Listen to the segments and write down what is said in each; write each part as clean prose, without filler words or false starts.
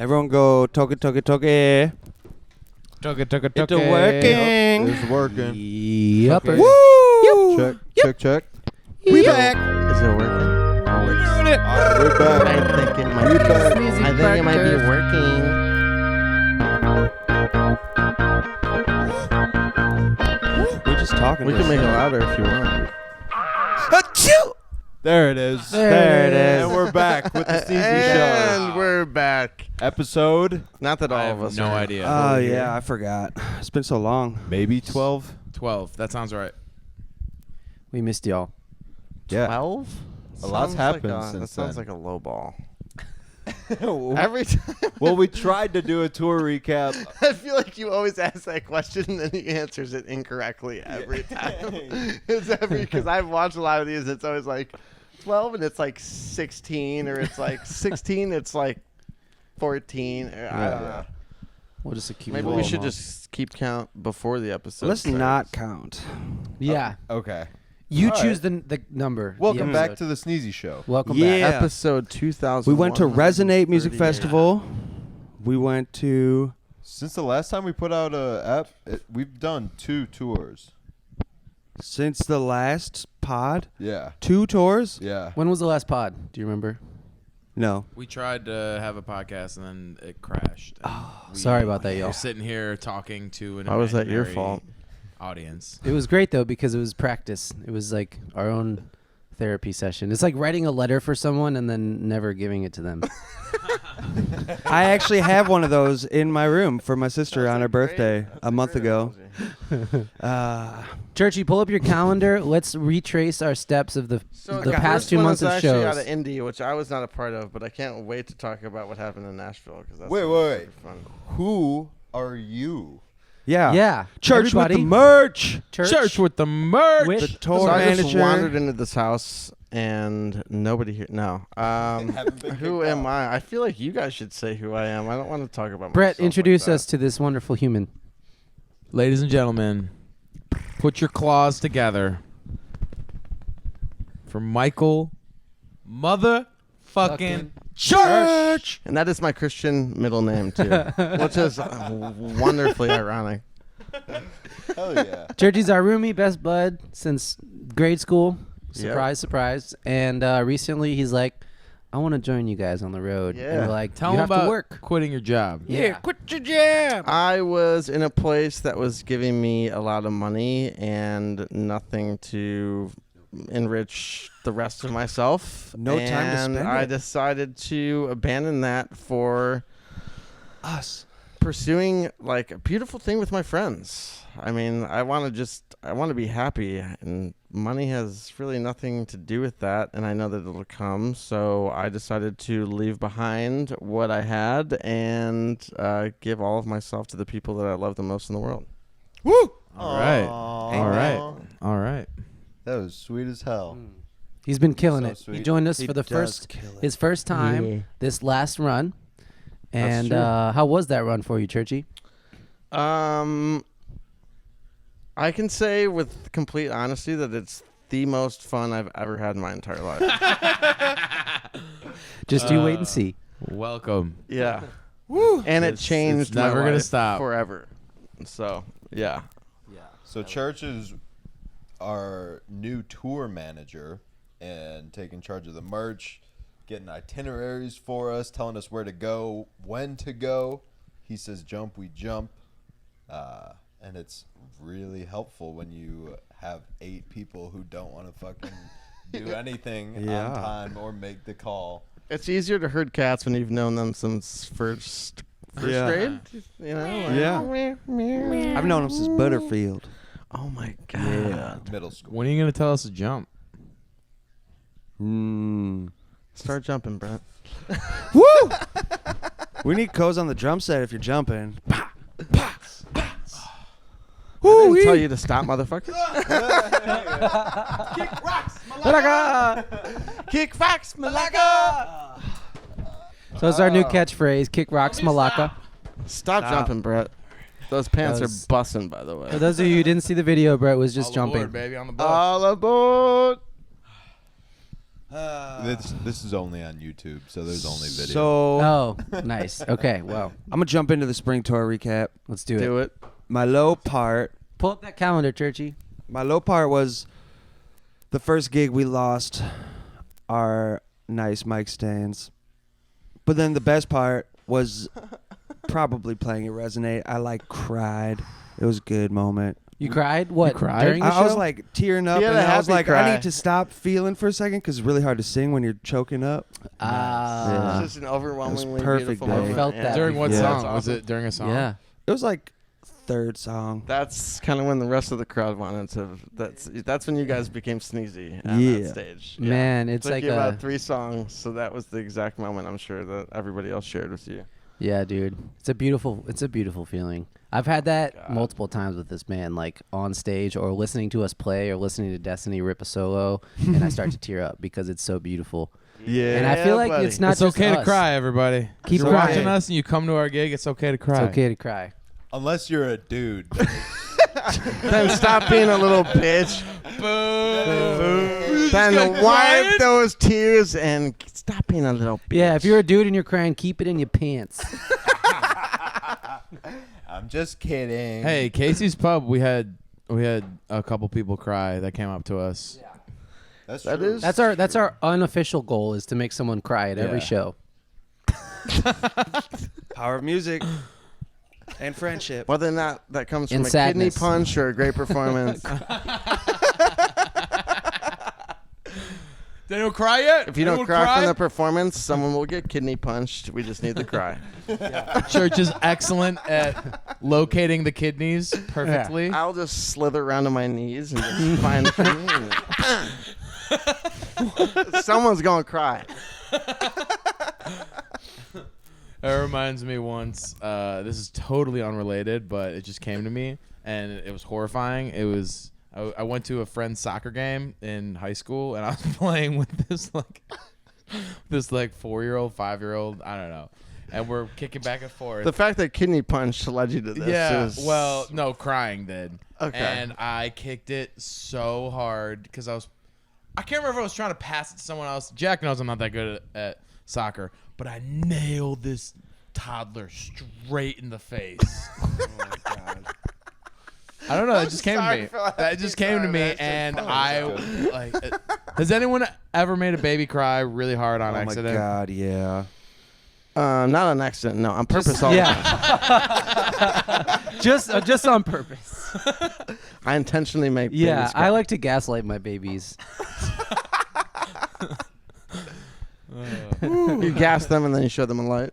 Everyone go toke. Took it. It's working. It's working. Yep. Woo! Check. We back. Is it working? We're doing it. We're back. I think it might be working. We're just talking. We can make it louder if you want. There it is. There it is. And we're back with the Sneezy And Show. we're back. Episode Not that all I of have us no are. idea. Oh, yeah, I forgot. It's been so long. maybe 12. 12. That sounds right. We missed y'all. Yeah. 12? A lot's happened That since sounds then. like a low ball. Every time. Well, we tried to do a tour recap. I feel like you always ask that question and then he answers it incorrectly every time. Because I've watched a lot of these. It's always like 12 and it's like 16, or it's like 16, it's like 14. I don't know. We'll just keep Maybe we should just keep count before the episode. Let's starts. not count. Yeah. Okay. You All choose the number. Welcome the back episode. to the Sneezy Show. Welcome Yeah. back. Episode 2000. We went to Resonate Music Festival. We went to... Since the last time we put out a app, we've done 2 tours. Since the last pod, Yeah. 2 tours? Yeah. When was the last pod? Do you remember? No. We tried to have a podcast and then it crashed. Sorry about that, y'all. We're sitting here talking to an How was that your imaginary fault? audience. It was great, though, because it was practice. It was like our own therapy session. It's like writing a letter for someone and then never giving it to them. I actually have one of those in my room for my sister on her birthday a month ago. Churchy, pull up your calendar. Let's retrace our steps of the past 2 months of actually out shows. of Indy, which I was not a part of, but I can't wait to talk about what happened in Nashville. Cause that's Wait. super fun. Who are you? Yeah. Yeah. Church Everybody. with the merch. Church with the merch. with The tour So I just manager. wandered into this house and nobody here. No. Haven't been Who kicked am out. I? I feel like you guys should say who I am. I don't want to talk about Brett, myself like introduce that. us to this wonderful human. Ladies and gentlemen, put your claws together for Michael motherfucking Church. And that is my Christian middle name, too, which is wonderfully ironic. Hell yeah. Churchy's our roomie, best bud since grade school. Yep. Surprise, surprise. And recently he's like, I want to join you guys on the road. Yeah. And we're like, Tell you them have about to work. quitting your job. Yeah. Quit your job. I was in a place that was giving me a lot of money and nothing to enrich the rest of myself. No time to And spend I it. decided to abandon that for Us. pursuing like a beautiful thing with my friends. I mean, I want to be happy, and money has really nothing to do with that, and I know that it'll come. So I decided to leave behind what I had and give all of myself to the people that I love the most in the world. Woo! All right. All All right. That was sweet as hell. He's been killing So it. He sweet. joined us He for the does kill it. his first time this last run. And true. how was that run for you, Churchy? I can say with complete honesty that it's the most fun I've ever had in my entire life. Just you wait and see. Welcome. Yeah. Woo! And it It's changed never my gonna life stop. forever. So, yeah. So Church is our new tour manager and taking charge of the merch, getting itineraries for us, telling us where to go, when to go. He says jump, we jump. And it's really helpful when you have 8 people who don't want to fucking do anything Yeah. on time or make the call. It's easier to herd cats when you've known them since first Yeah. grade. You know? Yeah. Yeah. I've known him since Butterfield. Oh my god. Yeah. Middle school. When are you going to tell us to jump? Start jumping, Brent. Woo! We need Co's on the drum set if you're jumping. I didn't tell you to stop, motherfucker. Kick rocks, Malacca. So it's our new catchphrase, kick rocks Malacca. Stop jumping, Brett. Those pants That are was- bussin', by the For way. those of you who didn't see the video, Brett was just All jumping. aboard, baby, on the boat. All aboard. This is only on YouTube, so there's only video. So Oh, nice. Okay, well, I'm gonna jump into the spring tour recap. let's do it. Do it. My low part. Pull up that calendar, Churchy. My low part was the first gig we lost our nice mic stands. But then the best part was probably playing at Resonate. I cried. It was a good moment. You cried? What? You cried? During the I was show? like tearing up, He had and a I was happy like, cry. I need to stop feeling for a second because it's really hard to sing when you're choking up. Ah. It's just an overwhelmingly perfect beautiful day. moment. I felt that. During what Yeah. song? That's Was awesome. it during a song? Yeah. It was like third song. That's kind of when the rest of the crowd wanted to. That's when you guys became Sneezy on Yeah. that stage. Man, it's Took like you a about 3 songs, so that was the exact moment I'm sure that everybody else shared with you. yeah, dude. It's a beautiful feeling. I've had that God. multiple times with this band, like on stage or listening to us play or listening to Destiny rip a solo, and I start to tear up because it's so beautiful. Yeah. And I feel like buddy. it's not It's just okay us. to cry, everybody. Keep if you're crying. watching us and you come to our gig, it's okay to cry. It's okay to cry. Unless you're a dude. Then stop being a little bitch. Then wipe those tears and stop being a little bitch. Yeah, if you're a dude and you're crying, keep it in your pants. I'm just kidding. Hey, Casey's Pub, we had a couple people cry that came up to us. That's That true. is- That's our unofficial goal is to make someone cry at every Yeah. show. Power of music and friendship. Whether or not that comes from And a sadness. kidney punch or a great performance. Did anyone cry yet? If you don't cry from the performance, someone will get kidney punched. We just need to cry. Church is excellent at locating the kidneys perfectly. I'll just slither around to my knees and just find the kidney. Someone's going to cry. It reminds me once, this is totally unrelated, but it just came to me, and it was horrifying. It was, I went to a friend's soccer game in high school, and I was playing with this 4-year-old, 5-year-old, I don't know, and we're kicking back and forth. The fact that kidney punch led you to this Yeah, is... well, no, crying did. Okay. And I kicked it so hard because I can't remember if I was trying to pass it to someone else. Jack knows I'm not that good at soccer, but I nailed this toddler straight in the face. Oh my god! I don't know. It just came to me. That just came to me, and I like. Has anyone ever made a baby cry really hard on Oh my accident? God, yeah. not an accident. No, on purpose all the time. Yeah. just on purpose. I intentionally make Yeah, babies cry. I like to gaslight my babies. You gas them and then you show them a light.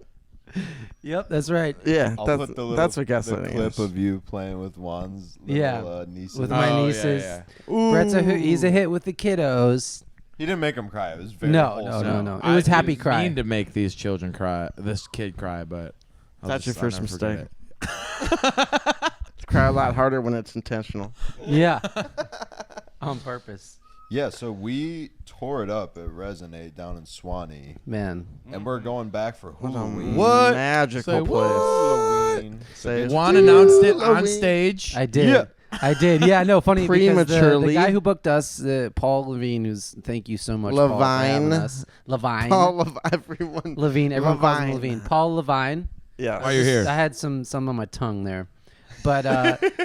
Yep, that's right. Yeah, I'll that's put the little, that's what the gaslighting clip is. of you playing with Juan's little, Yeah, nieces. with my Oh, yeah, nieces. yeah. Brett's he's a hit with the kiddos. He didn't make him cry. It was very No, wholesome. no. It was happy didn't cry. mean to make these children cry, this kid cry, but That's your first I'll never mistake. forget it. Cry a lot harder when it's intentional. Yeah, on purpose. Yeah, so we tore it up at Resonate down in Suwannee, Man, and we're going back for What a Halloween. What? magical Say place. Halloween. Say it. Juan announced it on Halloween. stage. I did. Yeah. I did. Yeah, no, funny because the Prematurely. guy who booked us, Paul Levine, who's thank you so much, Paul, for having Levine. us. Levine. All of everyone. Levine. Everyone calls him Levine. Levine. Paul Levine. Yeah. Why you're here? I had some on my tongue there, but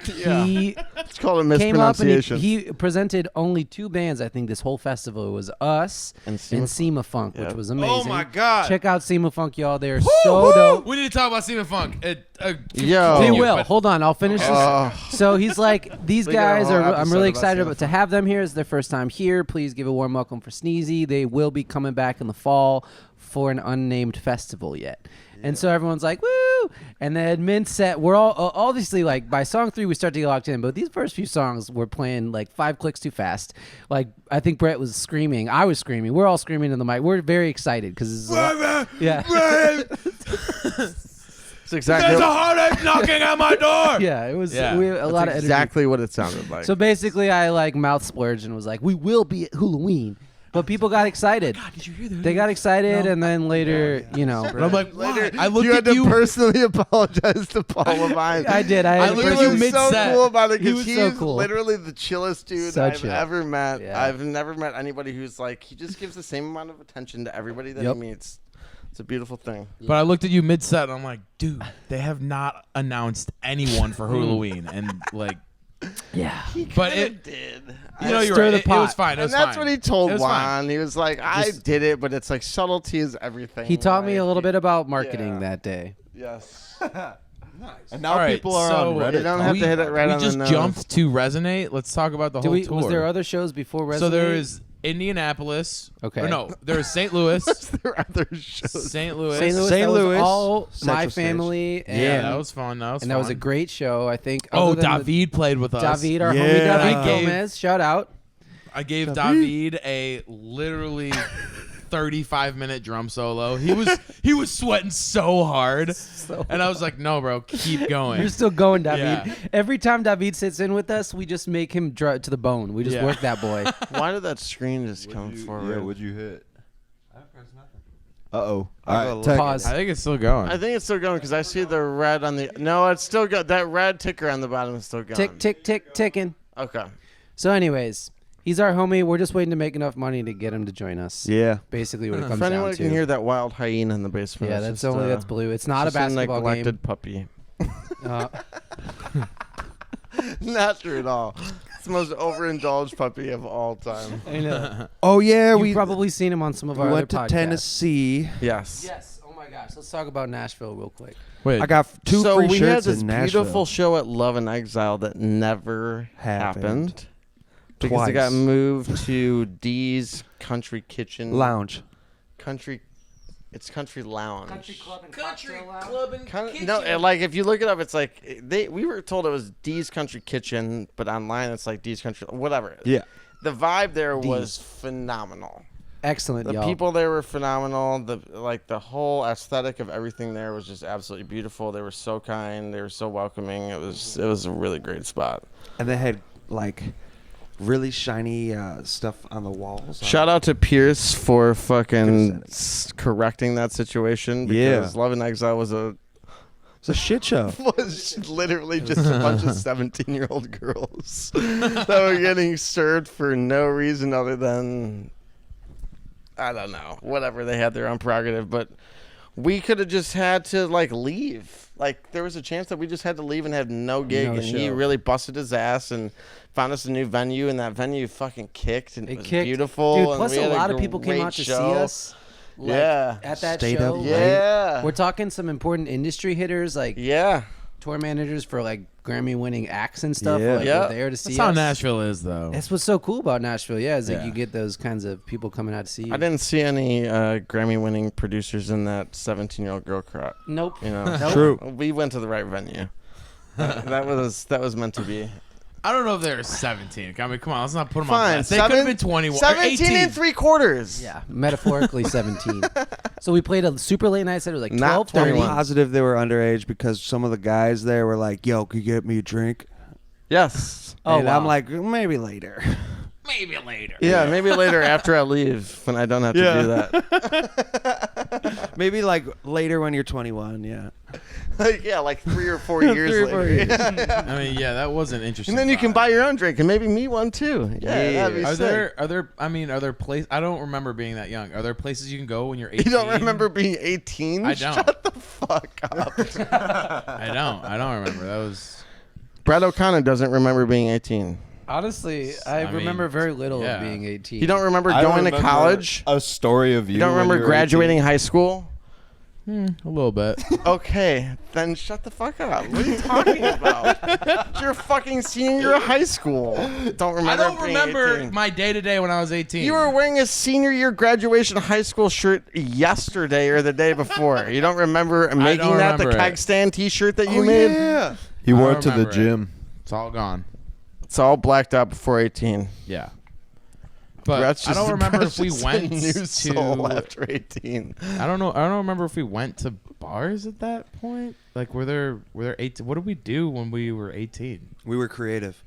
he It's called a came up and mispronunciation. he presented only 2 bands. I think this whole festival. It was us And and SEMA Funk, Yeah. which was amazing. Oh my God. Check out SEMA Funk, y'all. They're so dope. We need to talk about Seaman Funk. Yo. They Oh. will. Hold on, I'll finish this. Oh. So he's like, these We got a guys whole are. I'm episode really about excited SEMA to have them here. It's their first time here. Please give a warm welcome for Sneezy. They will be coming back in the fall for an unnamed festival yet. And so everyone's like, woo! And then Mint set, we're all obviously like by song 3 we start to get locked in, but these first few songs we're playing like 5 clicks too fast. Like I think Brett was screaming, I was screaming, we're all screaming in the mic. We're very excited because this is a lot. Yeah. It's exactly. heartache knocking at my door. Yeah, it was Yeah. we, a lot of energy. exactly what it sounded like. So basically, I like mouth splurged and was like, "We will be at Halloween." But people got excited. God, did you hear that? They got excited, and then later, And I'm like, Later, what? I looked you at had to you. personally apologize to Paul Levine. I did. I had looked at to you He was so mid-set. cool about it He because was so he's cool. literally the chillest dude So I've chill. ever met. Yeah. I've never met anybody who's like, he just gives the same amount of attention to everybody that Yep. he meets. It's a beautiful thing. But I looked at you mid-set, and I'm like, dude, they have not announced anyone for Halloween, and like, Yeah. but it, did. you know, you're Stir right. the It pot. was fine. It was And that's fine. what he told It was Juan. fine. He was like, I Just- did it, but it's like subtlety is everything. He taught me a right? little bit about marketing Yeah. that day. Yes. And now All right, people are so on Reddit. You don't have to hit it right we on just the nose. jumped to Resonate. Let's talk about the whole tour. Was there other shows before Resonate? So there was Indianapolis. Okay. Or no, there was St. Louis. there are other shows. St. Louis. St. Louis. St. That was Louis, all Central my Stage. family. And, Yeah, that was fun. That was and fun. that was a great show. I think. Oh, other than David played with us. David, our Yeah. homie And David I gave- Gomez. Shout out. I gave David a literally 35-minute drum solo. He was sweating so hard, and I was like, "No, bro, keep going." You're still going, David. Yeah. Every time David sits in with us, we just make him to the bone. We just Yeah. work that boy. Why did that screen just come forward? Yeah, what'd you hit? Uh-oh. I'll All go right, Pause. I think it's still going. I think it's still going because I see the red on the. No, it's still good. That red ticker on the bottom is still going. Tick, tick, tick, ticking. Okay. So, anyways, he's our homie. We're just waiting to make enough money to get him to join us. Yeah. Basically, what it If comes down anyone to. can hear that wild hyena in the basement, Yeah, it's that's just, that's blue. It's not a just basketball neglected game. puppy. Uh, Not true at all. It's the most overindulged puppy of all time. I know. Oh yeah, You've we probably seen him on some of we our went to other podcasts. Tennessee. Yes. Yes. Oh my gosh. Let's talk about Nashville real quick. Wait, I got two so free we had shirts this in Nashville. beautiful show at Love and Exile that never happened because it got Twice. moved to Dee's Country Kitchen Lounge. Country. It's Country Lounge. and club and No, like if you look it up, it's like we were told it was Dee's Country Kitchen, but online it's like Dee's Country, whatever. Yeah. The vibe there was phenomenal. Excellent, The y'all. people there were phenomenal. The whole aesthetic of everything there was just absolutely beautiful. They were so kind. They were so welcoming. It was a really great spot. And they had like really shiny stuff on the walls. Shout out to Pierce for fucking Could've said correcting that situation Yeah. because Love and Exile was It's a shit show. was literally just a bunch of 17-year-old girls that were getting served for no reason other than I don't know, whatever. They had their own prerogative, but we could have just had to like leave. Like there was a chance that we just had to leave and have no gig, No and he show. really busted his ass and found us a new venue, and that venue fucking kicked, and it was kicked. beautiful. Dude, and plus we a had lot of people came great out to show. see us. Like, Yeah. At that Stayed show. up like, late. Yeah. We're talking some important industry hitters, like Yeah. tour managers for like Grammy-winning acts and stuff. Yeah. Like, Yeah. were there to see that's how us. Nashville is, though. That's what's so cool about Nashville. Yeah, is like Yeah. you get those kinds of people coming out to see you. I didn't see any Grammy-winning producers in that 17-year-old girl crowd. Nope. You know, True. We went to the right venue. that was meant to be. I don't know if they were 17. I mean, come on, let's not put them on Fine. blast. They could have been 21 or 17 18. and 3/4. Yeah, metaphorically 17. So we played a super late night set. It was like Not 12:30. 21. Positive they were underage because some of the guys there were like, "Yo, could you get me a drink?" Yes. Oh, and wow. I'm like, maybe later. Maybe later. Yeah, maybe later after I leave when I don't have to Yeah. do that. Maybe like later when you're 21. Yeah. like 3 or 4 years 3 or 4 later. years. I mean, yeah, that was an interesting. And then you can vibe. buy your own drink and maybe me one too. Yeah, that'd be Are sick. there places? I don't remember being that young. Are there places you can go when you're 18? You don't remember being 18? I don't. Shut the fuck up. I don't remember. That was. Brad O'Connor doesn't remember being 18. Honestly, I I mean, remember very little yeah. of being 18. You don't remember I going to remember college? A story of you. You don't when remember were graduating 18. high school? A little bit. Okay, then shut the fuck up. What are you talking about? You're a fucking senior year of high school. Don't remember I don't being remember 18. my day to day when I was 18. You were wearing a senior year graduation high school shirt yesterday or the day before. You don't remember making don't that the remember keg it. stand T-shirt that you Oh, made? yeah. He I wore don't it to the remember it. gym. It's all gone. It's all blacked out before 18. Yeah. But Brett's I don't just- remember Brett's if we just a went new soul to. after 18. I don't know. I don't remember if we went to bars at that point. Like, were there 18? What did we do when we were 18? We were creative.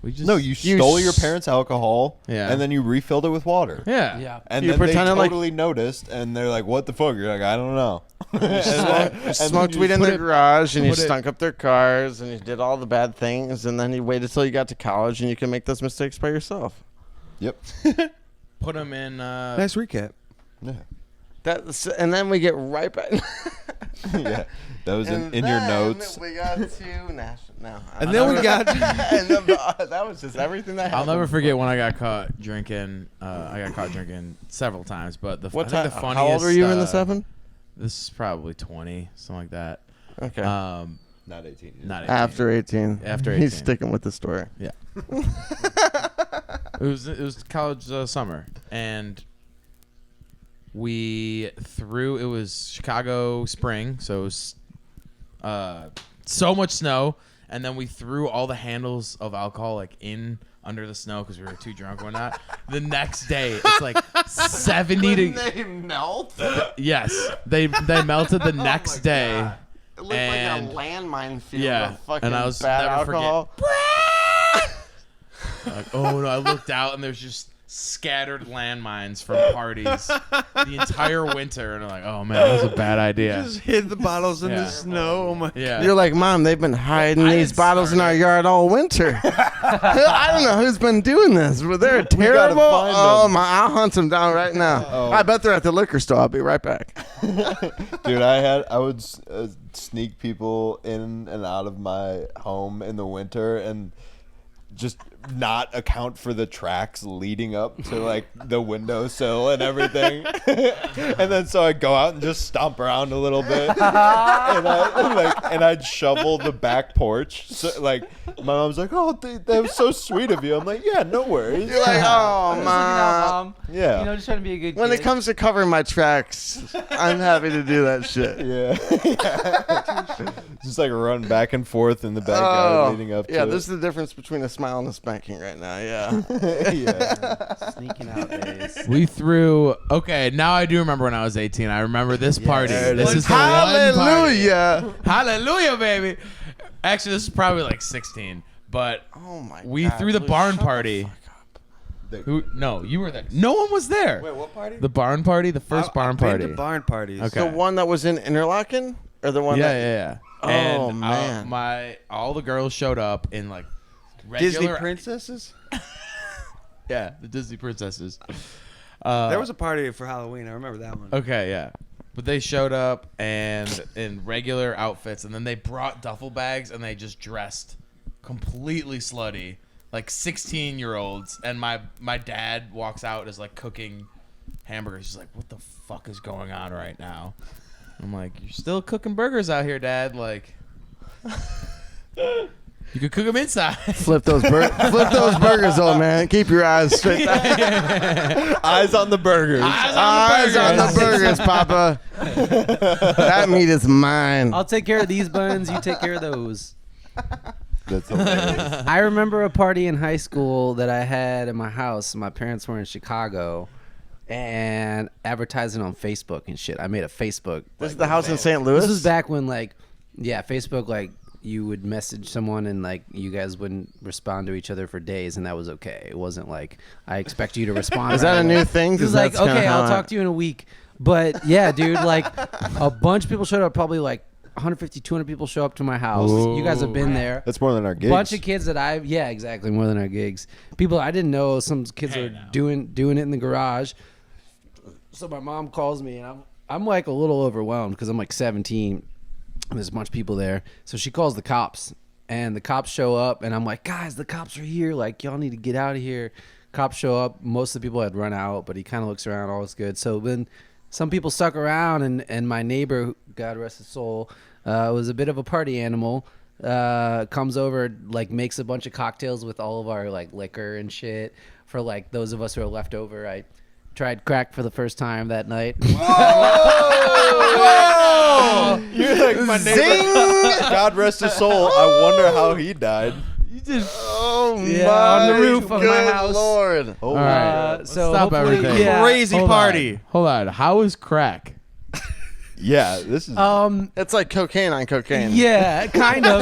We just No, you stole your parents' alcohol, Yeah. and then you refilled it with water. Yeah. Yeah. And You then they pretended like- totally noticed, and they're like, "What the fuck?" You're like, "I don't know." Smoked weed in put their it- garage, and you put it- stunk up their cars, and you did all the bad things, and then you waited till you got to college, and you can make those mistakes by yourself. Yep. Put them in. Nice recap. Yeah. And then we get right back. Yeah. That was in And your then notes. We got to national. No, And then we got. and then, that was just everything that I'll happened. never forget when I got caught drinking. I got caught drinking several times, but What I think time? the funniest. How old were you when this happened? This is probably 20, something like that. Okay. Not 18. Not 18. After 18. After He's 18. sticking with the story. Yeah. It was college summer, and we threw. It was Chicago spring, so it was so much snow, and then we threw all the handles of alcohol like in under the snow because we were too drunk or whatnot. The next day, it's like 70 to. They melt? Yes, they melted the next day. God. It looked And- like a landmine field Yeah, of fucking and I was bad never forget- alcohol. Like, oh no! I looked out and there's just scattered landmines from parties the entire winter, and I'm like, oh man, that was a bad idea. Just hid the bottles in Yeah. the snow. Oh my. Yeah, You're like, Mom, they've been hiding I these didn't bottles in start our it. yard all winter. I don't know who's been doing this, but they're terrible. find Oh them. my! I'll hunt them down right now. Oh. I bet they're at the liquor store. I'll be right back. Dude, I would sneak people in and out of my home in the winter and just not account for the tracks leading up to like the windowsill and everything. And then so I'd go out and just stomp around a little bit. And I'd shovel the back porch. So like my mom's like, "Oh, that was so sweet of you." I'm like, "Yeah, no worries." You're like, oh Just looking out, Mom. Mom. Yeah. You know, just trying to be a good When kid. it comes to covering my tracks, I'm happy to do that shit. Yeah. Just like run back and forth in the backyard leading up to yeah, it. this is the difference between a smile and a spanking right now. Yeah. Yeah. Sneaking out days. we threw. Okay, now I do remember when I was 18. I remember this party. there it This is. is the one party. Hallelujah. Hallelujah, baby. Actually, this is probably like 16, but Oh my we God, threw the Lou, barn shut the party. fuck up. Who? No, you were there. No one was there. Wait, what party? The barn party, the first barn I've been party. to barn parties. Okay. The one that was in Interlaken? Or the one Yeah, that... yeah. Oh, And, man. all the girls showed up in like regular. Disney princesses. Yeah, the Disney princesses. There was a party for Halloween. I remember that one. Okay, yeah. But they showed up and in regular outfits, and then they brought duffel bags, and they just dressed completely slutty, like 16-year-olds. And my dad walks out and is like cooking hamburgers. He's like, "What the fuck is going on right now?" I'm like, "You're still cooking burgers out here, Dad. Like, you could cook them inside." Flip those burgers, old man. Keep your eyes straight. Eyes on the burgers. Eyes on the burgers, Papa. That meat is mine. I'll take care of these buns. You take care of those. That's hilarious. I remember a party in high school that I had at my house. My parents were in Chicago, and advertising on Facebook and shit. I made a Facebook. This is the house in St. Louis? This was back when, like, yeah, Facebook, like, you would message someone and, like, you guys wouldn't respond to each other for days, and that was okay. It wasn't like, I expect you to respond. Is that right a away. new thing? It was 'Cause like, that's kinda okay, how I'll talk to you in a week. But, yeah, dude, like, a bunch of people showed up, probably, like, 150, 200 people show up to my house. You guys have been there. That's more than our gigs. Bunch of kids that yeah, exactly, more than our gigs. People I didn't know. Some kids Hey, are now. doing it in the garage. So my mom calls me, and I'm like a little overwhelmed because I'm like 17. And there's a bunch of people there. So she calls the cops, and the cops show up, and I'm like, guys, the cops are here. Like, y'all need to get out of here. Cops show up. Most of the people had run out, but he kind of looks around. All is good. So then some people stuck around, and my neighbor, God rest his soul, was a bit of a party animal. Comes over, like, makes a bunch of cocktails with all of our, like, liquor and shit for, like, those of us who are left over. I tried crack for the first time that night. Whoa! You're like my neighbor. God rest his soul. I wonder how he died. You did. Oh, Yeah, my on the roof of my good house. Lord. Oh, All right. Uh, so Stop hopefully- everything. yeah. Crazy Hold party. on. Hold on. How is crack? yeah. This is. It's like cocaine on cocaine. Yeah, kind of.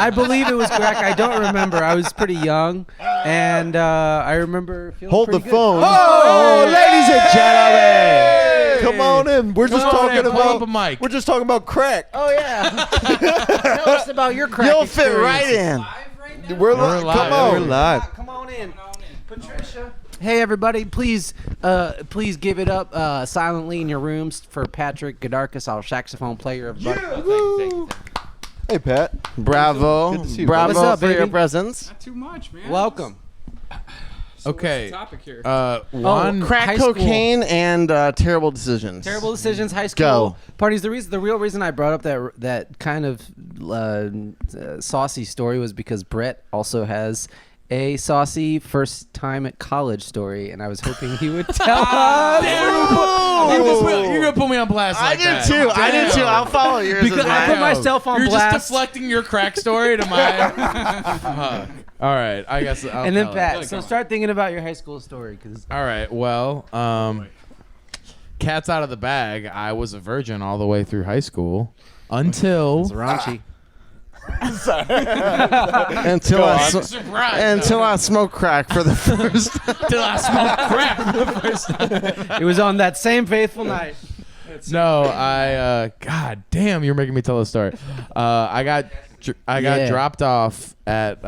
I believe it was crack. I don't remember. I was pretty young, and I remember feeling Hold the pretty good. phone. Oh, ladies and gentlemen. Come on in. We're just talking pull up about a mic. We're just talking about crack. Oh yeah. Tell us about your crack. You'll fit right in. We're live. Come on. We're live. Come on in, Patricia. Hey everybody, please give it up silently in your rooms for Patrick Godarkis, our saxophone player of Hey, Pat. Bravo. Good to see you, Bravo What's up, for your baby? presence. Not too much, man. Welcome. So Okay. What's the topic here? One. Crack High school. cocaine and terrible decisions. Terrible decisions, high school Go. parties. The real reason I brought up that kind of saucy story was because Brett also has a saucy first time at college story, and I was hoping he would tell us. You're gonna put me on blast I like do that. too. I do Damn. too. I'll follow yours Because as I well. put myself on You're blast. just deflecting your crack story to my. Fuck. All right, I guess. I'll And then tell it. Pat, so start thinking about your high school story, because All right. Well, cat's out of the bag. I was a virgin all the way through high school until it's raunchy. Until I smoke crack for the first. until I smoked crack for the first time. It was on that same faithful night. No, God damn, you're making me tell a story. I got Yeah. dropped off at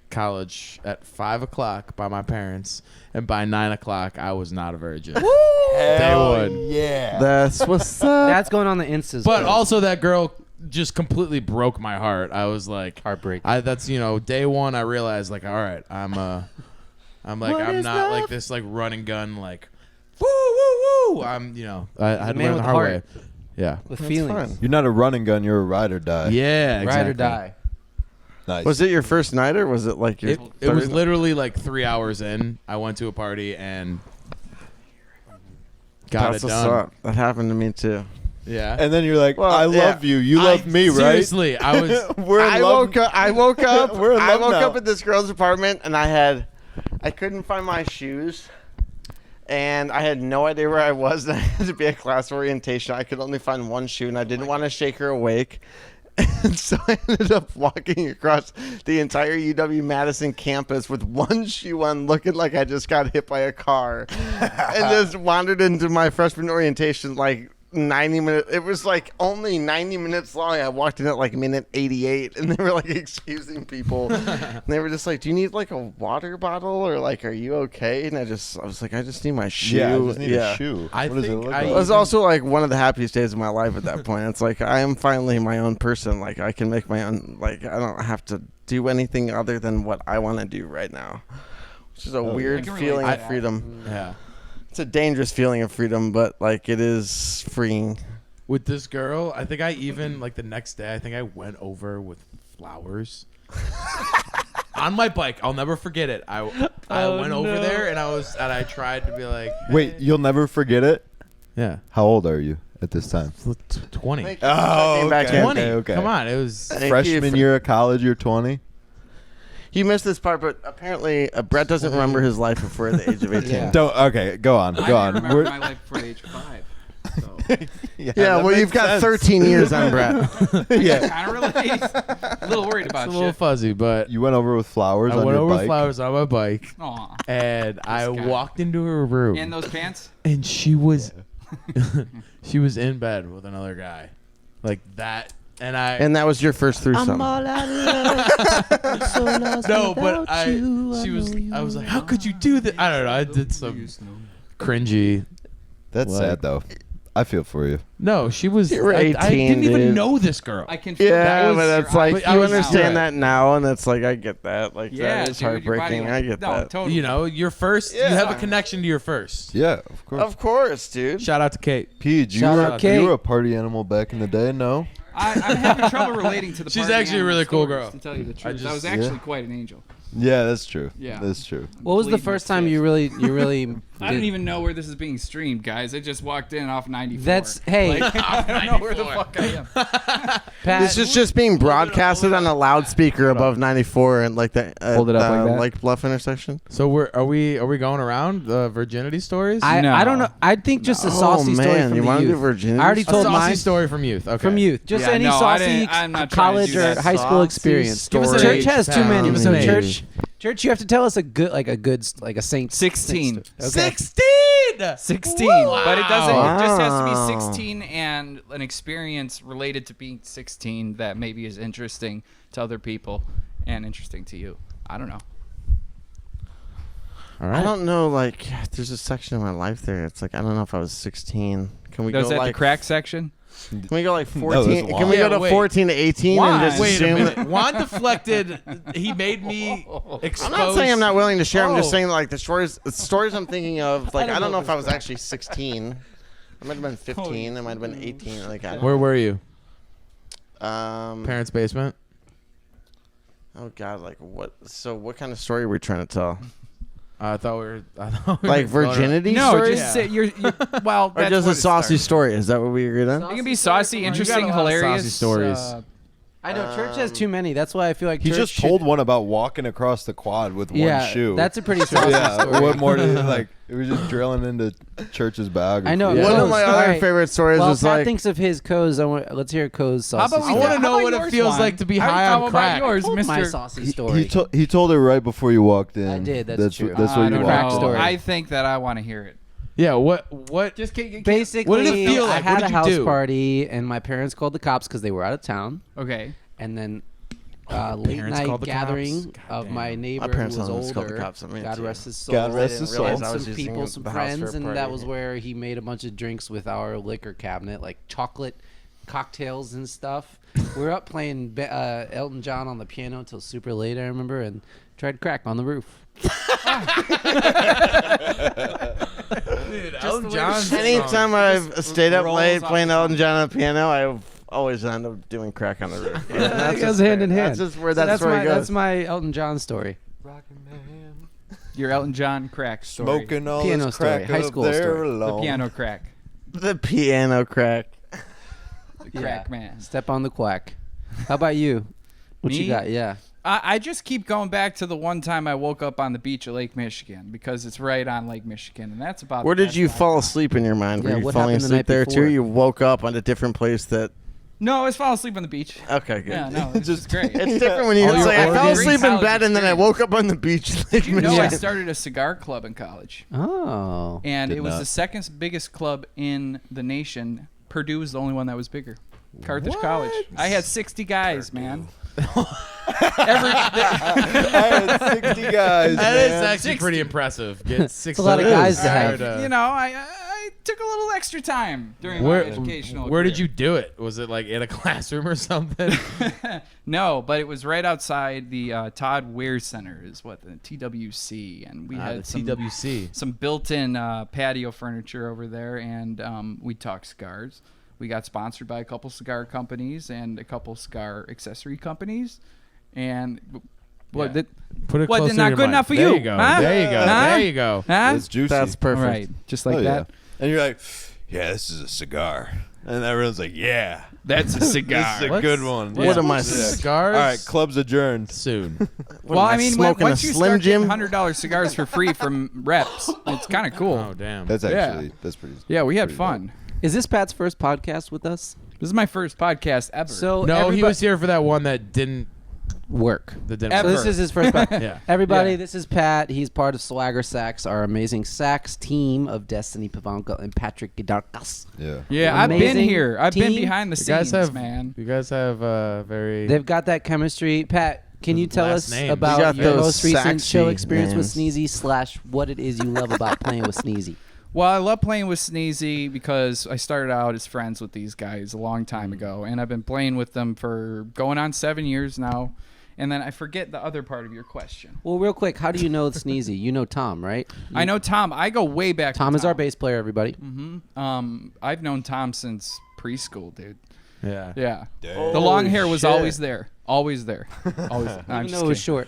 college at 5:00 by my parents, and by 9:00 I was not a virgin. Day one. Yeah. That's what's up. That's going on the Instas. But bro. also that girl just completely broke my heart. I was like, Heartbreak. that's day one. I realized like, all right, I'm not like this like run and gun like, woo woo woo. I'm I had to man learn with the the hard way. heart. Yeah. with That's feelings. fine. You're not a run and gun. You're a ride or die. Yeah. Exactly. Ride or die. Nice. Was it your first night or was it like your It was third? literally like 3 hours in. I went to a party and got That's it what's done. up. That happened to me too. Yeah. And then you're like, Well, I yeah. love you. You love me, right? Seriously, I was. We're in I love. woke up. I woke up. We're in I love woke now. up at this girl's apartment, and I couldn't find my shoes, and I had no idea where I was. And I had to be at class orientation. I could only find one shoe, and I didn't want to shake her awake. And so I ended up walking across the entire UW-Madison campus with one shoe on, looking like I just got hit by a car, and just wandered into my freshman orientation like 90 minutes. It was like only 90 minutes long. I walked in at like minute 88, and they were like excusing people. And they were just like, "Do you need like a water bottle, or like, are you okay?" And I was like, "I just need my shoe." Yeah, I just need a shoe. I What does it think look I- It like? was also like one of the happiest days of my life at that point. It's like I am finally my own person. Like I can make my own. Like I don't have to do anything other than what I want to do right now, which is a weird I can relate feeling to of that. freedom. Yeah. It's a dangerous feeling of freedom, but like it is freeing. With this girl, I think I even like the next day. I think I went over with flowers on my bike. I'll never forget it. I went over there and I tried to be like, Wait, you'll never forget it? yeah, How old are you at this time? 20. Oh, back in. 20. okay. Come on, it was. Thank you Freshman for- year of college, you're 20? You missed this part, but apparently Brett doesn't remember his life before the age of 18. Yeah. Don't. Okay, go on. I Go on. remember We're- my life before the age of 5. So. Yeah, that well, makes you've got sense. 13 years on Brett. Yeah. Kind of relate. A little worried It's about a little shit. fuzzy, but You went over with flowers I on went your over bike. flowers on my bike, Aw. and I guy. walked into her room, And those pants? and she was, she was in bed with another guy, like that, and I. And that was your first threesome. No, but she was. I was like, "How could you do that?" I don't know. I did some cringy. That's Like- sad, though. I feel for you. No, she was. You were I 18, didn't even dude. know this girl. I can feel Yeah, that. but that's like But I you was- understand right. that now, and it's like I get that. Like Yeah, that is dude, your body heartbreaking. will- I get no, that. Totally. You know, your first. You have a connection to your first. Yeah, of course. Of course, dude. Shout out to Kate. Pete, you Shout were, out Kate. you were a party animal back in the day, no? I'm having trouble relating to the She's party actually a animal really cool stories, girl. To tell you the truth, I just- was actually yeah. quite an angel. Yeah, that's true. Yeah. That's true. What was the Bleeding first the time fifth. you really I don't even know where this is being streamed, guys. I just walked in off 94. That's hey, Like, I don't know where the fuck I am. Pat. This is just being broadcasted on a loudspeaker above 94 and like the Hold it up like that. Lake Bluff intersection. So are we going around virginity stories? I No. don't know. I think just a saucy story man, from you the want to do youth. virginity? I already A told saucy mine story from youth. Okay. from youth. Just Yeah, any no, I saucy didn't- I'm not trying to college do or that. high school Saucy experience. story. Give us an Church age, has too Pat. many. Give us an Church, church, you have to tell us a saint. 16. Okay. 16. 16. Wow. But it doesn't. It just has to Wow. be 16 and an experience related to being 16 that maybe is interesting to other people and interesting to you. I don't know. All I right. don't know. Like, there's a section of my life there. It's like I don't know if I was 16. Can we Goes go that like the crack section? Can we go like No, 14? that's Can we Juan. go to Yeah, wait. 14 to 18 Juan. and just Wait a assume? minute. Juan deflected. He made me expose. I'm not saying I'm not willing to share. I'm just Oh. saying like the stories I'm thinking of. Like I don't know if I was actually 16. I might have been 15. I might have been 18. Like I Where were you? parents' basement. Oh God! Like what? So what kind of story are we trying to tell? I thought we were Like going around- virginity No, stories? just say you're well. or That's just what a it saucy starts. story? Is that what we agreed on? It can be saucy, You got a interesting, lot of hilarious saucy stories. I know church has too many. That's why I feel like He church just should- told one about walking across the quad with Yeah, one shoe. that's a pretty saucy yeah. story. What more? Like it was just drilling into Church's biography. I know. One Co's. of my All other right. favorite stories Well, was Pat like thinks of his Co's. Let's hear Co's saucy about we I story. want to How know about what it yours, feels Juan? like to be How high on about crack. yours, Told my Mr. saucy story. He told it right before you walked in. I did, that's true. That's I what you don't crack walked know. story. in. I think that I want to hear it. Yeah. What? Just Basically, What did it feel I like? had What a did you house do? party, and my parents called the cops because they were out of town. Okay. And then late Parents night called the gathering cops? of Goddamn. my neighbor My parents who was almost called the older. cops on me, God too. rest his soul. God rest I his didn't soul. realize I Some was using people, some the house for a friends, and party. that was where he made a bunch of drinks with our liquor cabinet, like chocolate cocktails and stuff. We were up playing Elton John on the piano until super late, I remember, and tried crack on the roof. Dude, Elton John's Anytime I've stayed up rolls late off playing the Elton John on the piano, I've always end up doing crack on the roof. Yeah, it goes hand in hand. That's just where So that's where my, it goes. that's my Elton John story. Your Elton John crack story. Smoking all Piano this story, crack high up school there story. The alone. piano crack. The piano crack. The crack man. Step on the quack. How about you? What you Me? got? Yeah. I just keep going back to the one time I woke up on the beach of Lake Michigan because it's right on Lake Michigan, and that's about. Where the did best you I've fall gone. asleep in your mind? Were Yeah, you what falling happened the asleep night there before? too? You woke up on a different place that. No, I was falling asleep on the beach. Okay, good. Yeah, no, it's just great. It's different when you All your say I fell organs- asleep in College bed and then I experience. woke up on the beach. Lake You know, I Michigan. started a cigar club in college, Oh. and Did it was not. the second biggest club in the nation. Purdue was the only one that was bigger. Carthage College. I had 60 guys, man. I had 60 guys. That is man. actually pretty impressive. Get 6 a lot of guys to have. You know, I took a little extra time during my Where, educational. where did career. you do it? Was it like in a classroom or something? No, but it was right outside the Todd Weir Center, is what the TWC, and we The had some TWC. some built-in patio furniture over there, and we talked cigars. We got sponsored by a couple cigar companies and a couple cigar accessory companies, and what Yeah. did Put it What, closer not to your good mic. enough for there you? You go. Huh? There you go. Huh? There you go. huh? It's juicy. That's perfect. Right, just like Oh, yeah. that. And you're like, yeah, this is a cigar. And everyone's like, yeah, That's a cigar. this is a What's- good one. What am I Yeah. Cigars. All right, club's adjourned. Soon. Well, I mean, smoking once a you Slim start getting Jim? $100 cigars for free from reps, it's kind of cool. Oh damn. That's Yeah. actually that's pretty. Yeah, we had pretty fun. Is this Pat's first podcast with us? This is my first podcast ever. So no, he everybody- was here for that one that didn't. work. That didn't. Ever. So this is his first podcast. Yeah. Everybody, Yeah. this is Pat. He's part of Swagger Sax, our amazing sax team of Destiny Pavanko and Patrick Gidarkas. Yeah. yeah, I've been Amazing here. I've been team. behind the You guys scenes, have. man. You guys have very. They've got that chemistry. Pat, can you tell Last us names. You about got your those most recent show saxy experience with names. Sneezy / what it is you love about playing with Sneezy? Well, I love playing with Sneezy because I started out as friends with these guys a long time ago, and I've been playing with them for going on 7 years now. And then I forget the other part of your question. Well, real quick, how do you know Sneezy? You know Tom, right? I know Tom. I go way back. Tom to is our bass player, everybody. I've known Tom since preschool, dude. Yeah. Yeah. Dang. The long hair was shit. always there. Always there. Always. I'm Even just though it was kidding. short.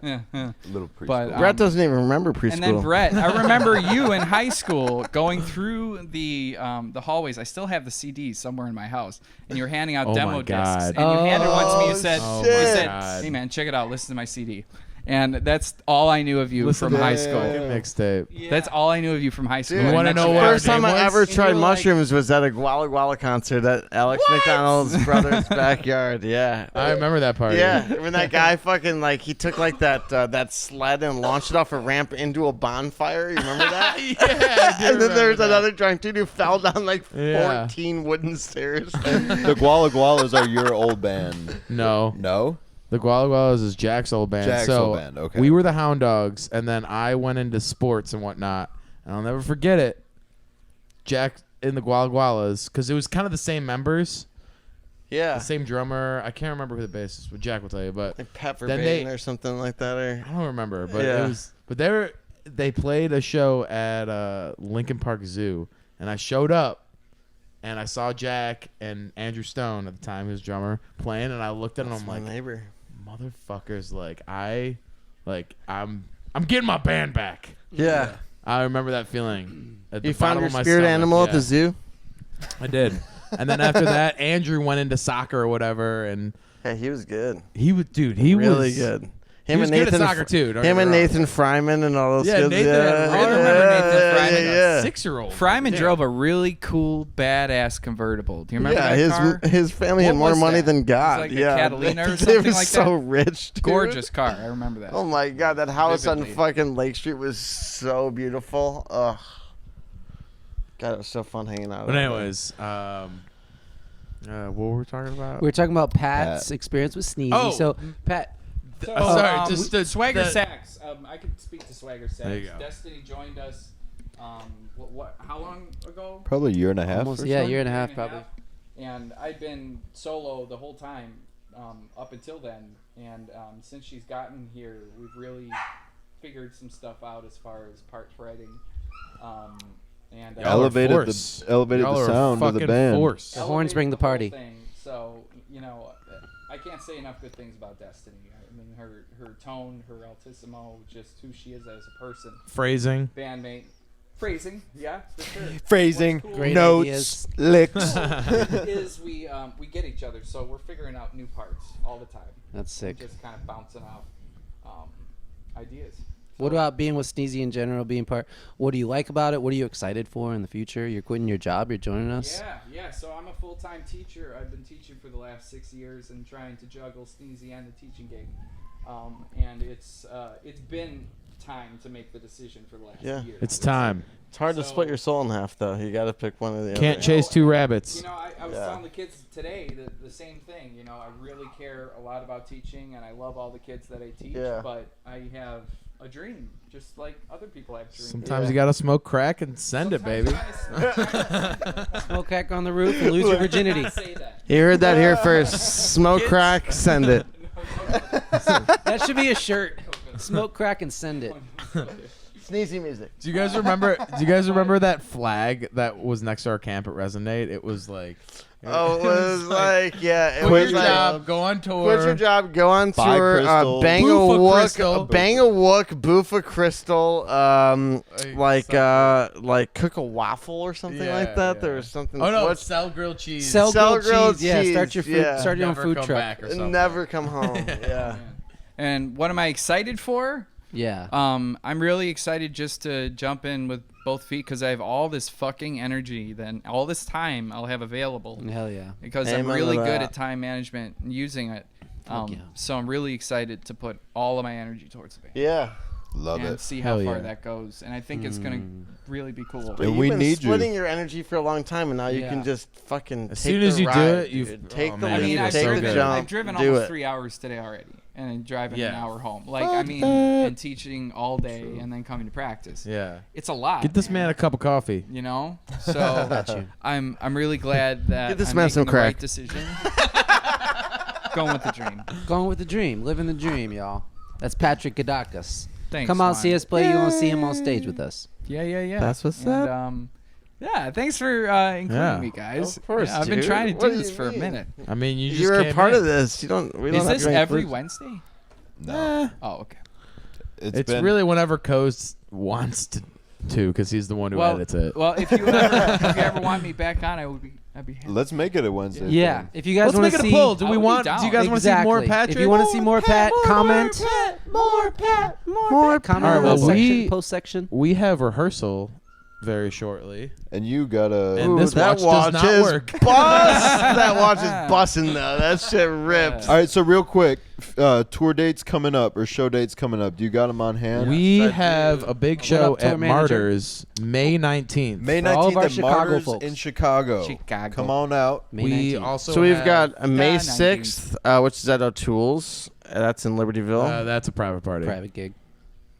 Yeah, yeah. Little preschool. But Brett doesn't even remember preschool. and then Brett, I remember you in high school going through the hallways. I still have the CDs somewhere in my house, and you were handing out Oh demo my discs. God. And you handed one to me. You Oh, said, Oh you my said, God. "Hey man, check it out. Listen to my CD." And that's all I knew of you Listen from to high the school. fucking mixtape. That's all I knew of you from high school. Dude, I wanna met know you what at- our First time name I was? ever And you tried were like- mushrooms was at a Walla Walla concert at Alex McDonald's brother's backyard. Yeah. I remember that part. Yeah, when that guy fucking like he took like that sled and launched it off a ramp into a bonfire. You remember that? And then there was another drunk dude who fell down like Yeah. 14 wooden stairs. The Guala Gualas are your old band. No. No? The Guala Gualas is Jack's old band. Jack's so old band, okay. we were the Hound Dogs, and then I went into sports and whatnot. And I'll never forget it. Jack in the Guala Gualas, because it was kind of the same members, Yeah. the same drummer. I can't remember who the bassist, but Jack will tell you. But Like Pepper Then Bacon they- or something like that. Or I don't remember. But Yeah. it was. But they played a show at Lincoln Park Zoo, and I showed up. And I saw Jack and Andrew Stone at the time, his drummer, playing, and I looked at him. that's I'm my like, neighbor. motherfuckers, I'm getting my band back. Yeah. I remember that feeling. At the You found bottom your of my spirit stomach. animal at Yeah, the zoo. I did. And then after that, Andrew went into soccer or whatever, and Yeah, he was good. he was he really was good. He was good at soccer too. don't Him get and me wrong. Nathan Fryman and all those Yeah, kids. Nathan yeah, had- I remember Nathan Fryman, Yeah. 6-year-old. Fryman Yeah. drove a really cool, badass convertible. Do you remember Yeah, that car? his family had What more was money that? than It was God. like a yeah, Catalina or They something was like so that? rich, dude. Gorgeous car. I remember that. Oh my God, that house Vividly. on fucking Lake Street was so beautiful. Ugh. God, it was so fun hanging out. But over anyways, what were we talking about? We were talking about Pat's experience with Sneezy. Oh. So, Pat, Sorry, just the Swagger the- Sacks. I could speak to Swagger Sacks. There you go. Destiny joined us. How long ago? Probably a year and a half. almost, or yeah, so? year and a half probably. And I'd been solo the whole time up until then. And since she's gotten here, we've really figured some stuff out as far as part writing. And Y'all are Elevated force. the Y'all are a sound of the fucking band. force. The horns elevated bring the whole party. thing. So, I can't say enough good things about Destiny. I mean, her tone, her altissimo, just who she is as a person, Phrasing. bandmate, phrasing, yeah, for sure. Phrasing, What's cool Great notes, ideas. licks. is we get each other, so we're figuring out new parts all the time. That's sick. Just kind of bouncing off ideas. What about being with Sneezy in general, being part? What do you like about it? What are you excited for in the future? You're quitting your job. You're joining us. Yeah. So I'm a full-time teacher. I've been teaching for the last 6 years and trying to juggle Sneezy and the teaching gig. And it's been time to make the decision for the last year. It's time. It's hard to So- split your soul in half, though. You got to pick one or the Can't other. chase two rabbits. I was Yeah. telling the kids today the same thing. I really care a lot about teaching, and I love all the kids that I teach. Yeah. But I have a dream, just like other people have dreams. Sometimes you gotta smoke crack and send it, baby. Smoke crack on the roof and lose your virginity. Say that. You heard that here first. Smoke crack, send it. That should be a shirt. Smoke crack and send it. Sneezy music. Do you guys remember? Do you guys remember that flag that was next to our camp at Resonate? It was like, Oh, it was like, yeah. It quit was your like, job, go on tour. Quit your job, go on Buy tour, crystal. bang a Boofa wook, crystal. bang a wook, boofa crystal, like cook a waffle or something Yeah, like that. yeah. There was something. Oh no, what's- sell grilled cheese. Sell grilled grilled cheese. Yeah, start cheese, your food. yeah. Start your own Never food come truck. back or something. never come home. Yeah. And what am I excited for? Yeah. I'm really excited just to jump in with both feet because I have all this fucking energy, then all this time I'll have available Hell yeah. because Amen I'm to really good that. at time management and using it. Yeah. So I'm really excited to put all of my energy towards the band Yeah. Love and it. see how Hell far yeah. that goes. And I think it's gonna really be cool. And You've we been need you. splitting your energy for a long time, and now you Yeah. can just fucking. As take soon the as you do ride, it, you've- dude. Take oh, the man, I lead, mean, I've so take driven, the good. jump, I've driven do almost it. 3 hours today already, and driving an Yeah. hour home. Like I mean, and teaching all day and then coming to practice. Yeah. It's a lot. Get this man a cup of coffee. So Got you. I'm really glad that Get this I'm man making some the crack. right decision. Going with the dream. Going with the dream. Living the dream, y'all. That's Patrick Gadakas. Thanks. Come out, Juan. see us play. You want to see him on stage with us. Yeah. That's what's and, up. Yeah, thanks for including me, guys. Of course, I've been dude. trying to What do do this you for a mean? minute. I mean, you just You're a came part in. of this. We don't Is have this to every include- Wednesday? No, Oh, okay. It's been, really whenever Coast wants to, because he's the one who edits it. Well, if you ever want me back on, I'd be happy. Let's make it a Wednesday. Yeah, thing. if you guys Let's want make to it see, a poll. Do I we would be want? down. Do you guys want to see more Patrick? If you want to see more Pat, comment. More Pat. Comment All right, in well, the section, we- post section. We have rehearsal very shortly. And you gotta. And this that watch does not is work. That watch is bussing though. That shit rips. All right, so real quick, tour dates coming up or show dates coming up. Do you got them on hand? We I have do. a big What show up, tour at manager? Martyrs May 19th. May For all of 19th our at Chicago Martyrs folks. in Chicago. Chicago. Come on out. May we 19th. also So we've have- got May 19th. 6th, which is at O'Toole's. That's in Libertyville. that's a private party. private gig.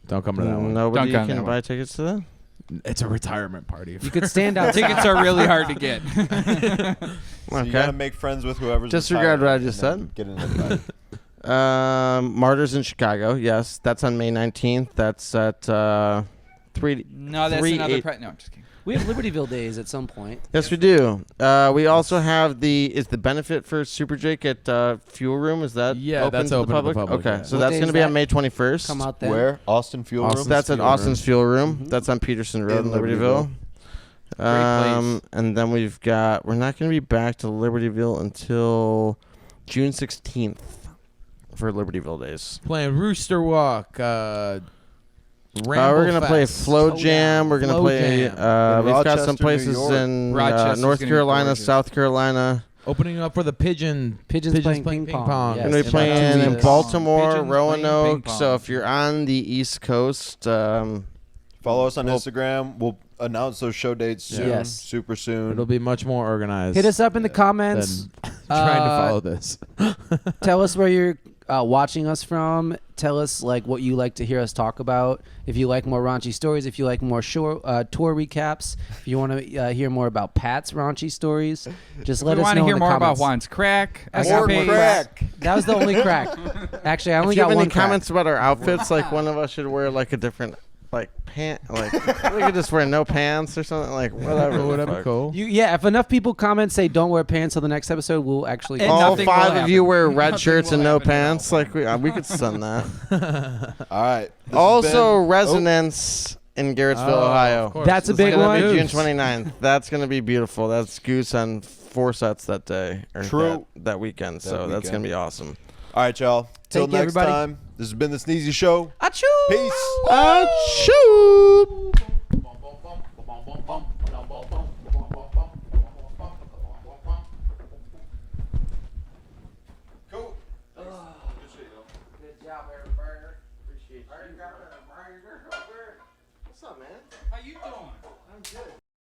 Don't come to that one. Nobody Don't count can that buy one. tickets to that. It's a retirement party. You could stand outside. Tickets are really hard to get. So you gotta make friends with whoever's Disregard retired what I just and then said. Get an invite. Martyrs in Chicago. Yes, that's on May 19th. That's at 3. No, that's 3, another. 8. No, I'm just kidding. We have Libertyville days at some point. Yes, we do. We also have the benefit for Super Jake at Fuel Room. Is that Yeah, open that's to open the to the public? public, Okay, yeah. so What that's day going to is be on that? May 21st. Come out then. Where? Austin Fuel Austin's Room. That's at Fuel Room. Austin's Fuel Room. Mhm. That's on Peterson Road in In Libertyville. place. And then we're not going to be back to Libertyville until June 16th for Libertyville days. Playing Rooster Walk. We're gonna play Fest. Flow Slow Jam. down. We're gonna Flow play. Jam. We've got Rochester, some New places York. in Rochester's North gonna be Carolina, gorgeous. South Carolina. Opening up for the Pigeons Pigeons playing ping pong. Yes. We're gonna be Shout playing out to in Pigeons. Baltimore, Pigeons playing ping Roanoke. pong. So if you're on the East Coast, Follow us on Well- Instagram. We'll announce those show dates soon. Yes. Super soon. It'll be much more organized. Hit us up in the than comments. trying to follow this. Tell us where you're watching us from. Tell us like what you like to hear us talk about. If you like more raunchy stories, if you like more tour recaps, if you want to hear more about Pat's raunchy stories, just let we us want know to hear in the more about comments. Juan's crack. I More got escapades. crack. That was the only crack. Actually, I if only you have got any one crack. comments about our outfits, like one of us should wear like a different pant, like we could just wear no pants or something, like whatever. Would the that be fuck. cool? If enough people comment say don't wear pants till the next episode, we'll actually. And All nothing will 5 of you happen. wear red Nothing shirts will and no happen at all. pants. Like we could send that. All right. This has Also, been- Resonance in Garrettsville, Oh, Ohio. of course. That's a It's big like one. June Goose. 29th. That's gonna be beautiful. That's Goose on 4 sets that day. Or True. That weekend. So that's weekend. gonna be awesome. All right, y'all. Till Thank you, next everybody. time. This has been the Sneezy Show. Achoo! Peace. Shoot. Cool. Good job, everybody. Appreciate you. What's up, man? How you doing? I'm good.